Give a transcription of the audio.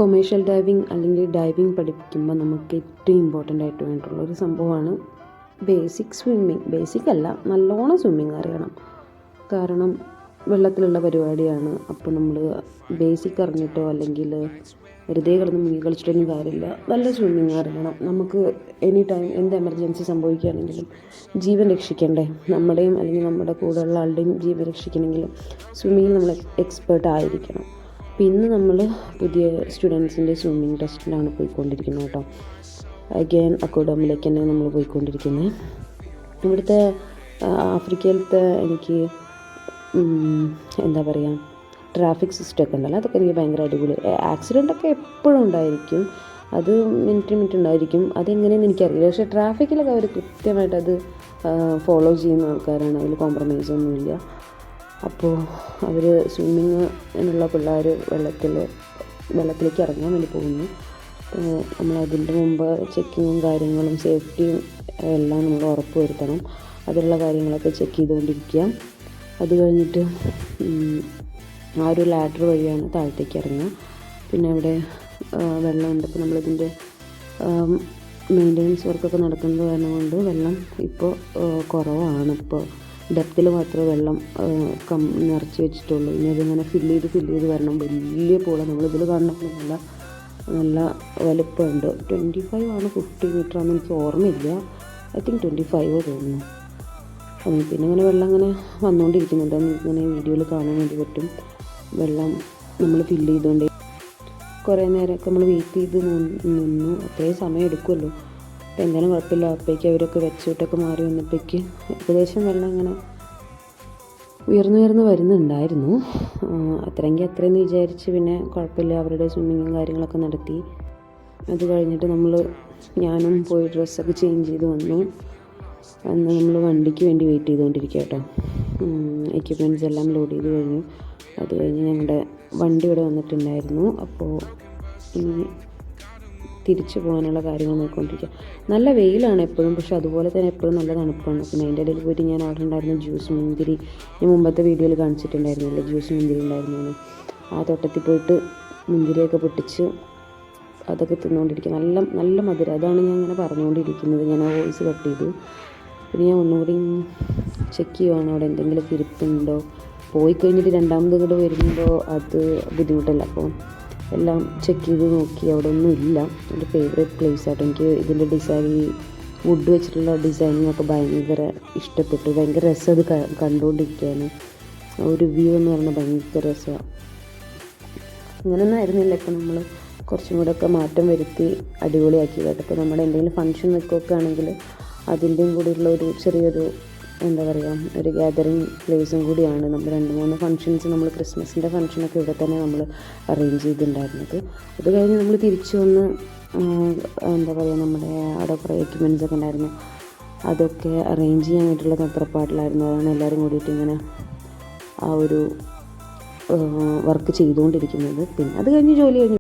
Commercial diving അല്ലെങ്കിൽ diving പഠിപ്പിക്കുമ്പോൾ നമുക്ക് ഏറ്റവും ഇമ്പോർട്ടൻ്റ് ആയിട്ട് വേണ്ടിയിട്ടുള്ളൊരു സംഭവമാണ് ബേസിക് സ്വിമ്മിങ്. ബേസിക് അല്ല, നല്ലോണം സ്വിമ്മിങ് അറിയണം. കാരണം വെള്ളത്തിലുള്ള പരിപാടിയാണ്. അപ്പോൾ നമ്മൾ ബേസിക് അറിഞ്ഞിട്ടോ അല്ലെങ്കിൽ വെറുതെ കിടന്ന് മുങ്ങി കളിച്ചിട്ടൊന്നും കാര്യമില്ല. നല്ല സ്വിമ്മിങ് അറിയണം. നമുക്ക് എനി ടൈം എന്ത് എമർജൻസി സംഭവിക്കുകയാണെങ്കിലും ജീവൻ രക്ഷിക്കണ്ടേ, നമ്മുടെയും അല്ലെങ്കിൽ നമ്മുടെ കൂടെയുള്ള ആളുടെയും ജീവൻ രക്ഷിക്കണമെങ്കിലും സ്വിമ്മിങ്ങിൽ നമ്മൾ എക്സ്പേർട്ട് ആയിരിക്കണം. അപ്പോൾ ഇന്ന് നമ്മൾ പുതിയ സ്റ്റുഡൻസിൻ്റെ സ്വിമ്മിങ് ടെസ്റ്റിലാണ് പോയിക്കൊണ്ടിരിക്കുന്നത് കേട്ടോ. അഗൈൻ അക്കോഡമിലേക്ക് തന്നെ നമ്മൾ പോയിക്കൊണ്ടിരിക്കുന്നത്. ഇവിടുത്തെ ആഫ്രിക്കയിലത്തെ എനിക്ക് എന്താ പറയുക, ട്രാഫിക് സിസ്റ്റമൊക്കെ ഉണ്ടല്ലോ, അതൊക്കെ എനിക്ക് ഭയങ്കര അടിപൊളി. ആക്സിഡൻ്റൊക്കെ എപ്പോഴും ഉണ്ടായിരിക്കും, അത് മിനിറ്റ് ഉണ്ടായിരിക്കും. അതെങ്ങനെയെന്ന് എനിക്കറിയില്ല. പക്ഷേ ട്രാഫിക്കിലൊക്കെ അവർ കൃത്യമായിട്ട് അത് ഫോളോ ചെയ്യുന്ന ആൾക്കാരാണ്, അതിൽ കോംപ്രമൈസ് ഒന്നുമില്ല. അപ്പോൾ അവർ സ്വിമ്മിങ്ങിനുള്ള പിള്ളേർ വെള്ളത്തിലേക്ക് ഇറങ്ങാൻ വേണ്ടി പോകുന്നു. നമ്മൾ അതിൻ്റെ മുമ്പ് ചെക്കിങ്ങും കാര്യങ്ങളും സേഫ്റ്റിയും എല്ലാം നമ്മൾ ഉറപ്പ് വരുത്തണം. അതിലുള്ള കാര്യങ്ങളൊക്കെ ചെക്ക് ചെയ്തുകൊണ്ടിരിക്കുക. അത് കഴിഞ്ഞിട്ട് ആ ഒരു ലാഡർ വഴിയാണ് താഴത്തേക്ക് ഇറങ്ങുക. പിന്നെ അവിടെ വെള്ളമുണ്ട്. അപ്പോൾ നമ്മളിതിൻ്റെ മെയിൻ്റനൻസ് വർക്കൊക്കെ നടക്കുന്നത് കാരണം കൊണ്ട് വെള്ളം ഇപ്പോൾ കുറവാണ്. ഇപ്പോൾ ഡെപ്തിൽ മാത്രമേ വെള്ളം നിറച്ച് വെച്ചിട്ടുള്ളൂ. ഇനി അതിങ്ങനെ ഫില്ല് ചെയ്ത് വരണം. വലിയ പൂള നമ്മളിതിൽ കാണുന്ന നല്ല വലുപ്പമുണ്ട്. 25 ആണ് 50 മീറ്റർ ആണെന്ന് എനിക്ക് ഓർമ്മയില്ല. ഐ തിങ്ക് 25 തോന്നുന്നു. പിന്നെ ഇങ്ങനെ വെള്ളം ഇങ്ങനെ വന്നുകൊണ്ടിരിക്കുന്നുണ്ട്. ഇങ്ങനെ വീഡിയോയിൽ കാണാൻ വേണ്ടി പറ്റും. വെള്ളം നമ്മൾ ഫില്ല് ചെയ്തുകൊണ്ട് കുറേ നേരമൊക്കെ നമ്മൾ വെയിറ്റ് ചെയ്ത് നിന്നു. അത്രയും സമയം എടുക്കുമല്ലോ. അപ്പോൾ എന്തായാലും കുഴപ്പമില്ല. അപ്പോഴേക്ക് അവരൊക്കെ വെച്ചിട്ടൊക്കെ മാറി വന്നപ്പോഴേക്ക് ഏകദേശം വെള്ളം ഇങ്ങനെ ഉയർന്നു വരുന്നുണ്ടായിരുന്നു. അത്രയെന്ന് വിചാരിച്ച് പിന്നെ കുഴപ്പമില്ല, അവരുടെ സ്വിമ്മിങ്ങും കാര്യങ്ങളൊക്കെ നടത്തി. അത് കഴിഞ്ഞിട്ട് ഞാനും പോയി ഡ്രസ്സൊക്കെ ചേഞ്ച് ചെയ്ത് വന്നു. അന്ന് നമ്മൾ വണ്ടിക്ക് വേണ്ടി വെയിറ്റ് ചെയ്തുകൊണ്ടിരിക്കുക കേട്ടോ. എക്യുപ്മെൻറ്റ്സ് എല്ലാം ലോഡ് ചെയ്ത് കഴിഞ്ഞു. അത് കഴിഞ്ഞ് ഞങ്ങളുടെ വണ്ടി ഇവിടെ വന്നിട്ടുണ്ടായിരുന്നു. അപ്പോൾ ഇനി തിരിച്ചു പോകാനുള്ള കാര്യങ്ങൾ നോക്കിക്കൊണ്ടിരിക്കുക. നല്ല വെയിലാണ് എപ്പോഴും, പക്ഷെ അതുപോലെ തന്നെ എപ്പോഴും നല്ല തണുപ്പാണ്. പിന്നെ അതിൻ്റെ ഇടയിൽ പോയിട്ട് ഞാൻ അവിടെ ഉണ്ടായിരുന്ന ജ്യൂസ് മുന്തിരി, ഞാൻ മുമ്പത്തെ വീഡിയോയിൽ കാണിച്ചിട്ടുണ്ടായിരുന്നില്ല, ജ്യൂസ് മുന്തിരി ഉണ്ടായിരുന്നു. ആ തോട്ടത്തിൽ പോയിട്ട് മുന്തിരിയൊക്കെ പൊട്ടിച്ച് അതൊക്കെ തിന്നുകൊണ്ടിരിക്കുക. നല്ല മധുരം. അതാണ് ഞാൻ ഇങ്ങനെ പറഞ്ഞുകൊണ്ടിരിക്കുന്നത്. ഞാൻ ആ വോയിസ് കട്ട് ചെയ്തു. പിന്നെ ഞാൻ ഒന്നുകൂടി ചെക്ക് ചെയ്യുവാണ് അവിടെ എന്തെങ്കിലുമൊക്കെ ഇരിപ്പുണ്ടോ. പോയി കഴിഞ്ഞിട്ട് രണ്ടാമത് ഇങ്ങോട്ട് വരുമ്പോൾ അത് ബുദ്ധിമുട്ടല്ല. അപ്പോൾ എല്ലാം ചെക്ക് ചെയ്ത് നോക്കി, അവിടെ ഒന്നും ഇല്ല. എൻ്റെ ഫേവറേറ്റ് പ്ലേസ് ആയിട്ട് എനിക്ക് ഇതിൻ്റെ ഡിസൈൻ, വുഡ് വെച്ചിട്ടുള്ള ഡിസൈനിങ്ങൊക്കെ ഭയങ്കര ഇഷ്ടപ്പെട്ടു. ഭയങ്കര രസം അത് കണ്ടുകൊണ്ടിരിക്കുകയാണ്. ഒരു വ്യൂ എന്ന് പറഞ്ഞാൽ ഭയങ്കര രസമാണ്. അങ്ങനെയൊന്നും ആയിരുന്നില്ല. ഇപ്പോൾ നമ്മൾ കുറച്ചും കൂടെ ഒക്കെ മാറ്റം വരുത്തി അടിപൊളിയാക്കി കേട്ടോ. ഇപ്പോൾ നമ്മുടെ എന്തെങ്കിലും ഫംഗ്ഷൻ വെക്കുകയൊക്കെ ആണെങ്കിൽ അതിൻ്റെയും കൂടിയുള്ള ഒരു ചെറിയൊരു എന്താ പറയുക, ഒരു ഗ്യാതറിങ് പ്ലേസും കൂടിയാണ്. നമ്മൾ 2-3 ഫംഗ്ഷൻസ്, നമ്മൾ ക്രിസ്മസിൻ്റെ ഫംഗ്ഷനൊക്കെ ഇവിടെ തന്നെ നമ്മൾ അറേഞ്ച് ചെയ്തിട്ടുണ്ടായിരുന്നത്. അത് കഴിഞ്ഞ് നമ്മൾ തിരിച്ചു വന്ന് എന്താ പറയുക, നമ്മുടെ അവിടെ കുറേ എക്യുപ്മെൻറ്റ്സ് ഒക്കെ ഉണ്ടായിരുന്നു. അതൊക്കെ അറേഞ്ച് ചെയ്യാൻ വേണ്ടിയിട്ടുള്ള തത്രപ്പാടിലായിരുന്നു. അതാണ് എല്ലാവരും കൂടിയിട്ട് ഇങ്ങനെ ആ ഒരു വർക്ക് ചെയ്തുകൊണ്ടിരിക്കുന്നത്. പിന്നെ അത് കഴിഞ്ഞ് ജോലി കഴിഞ്ഞു.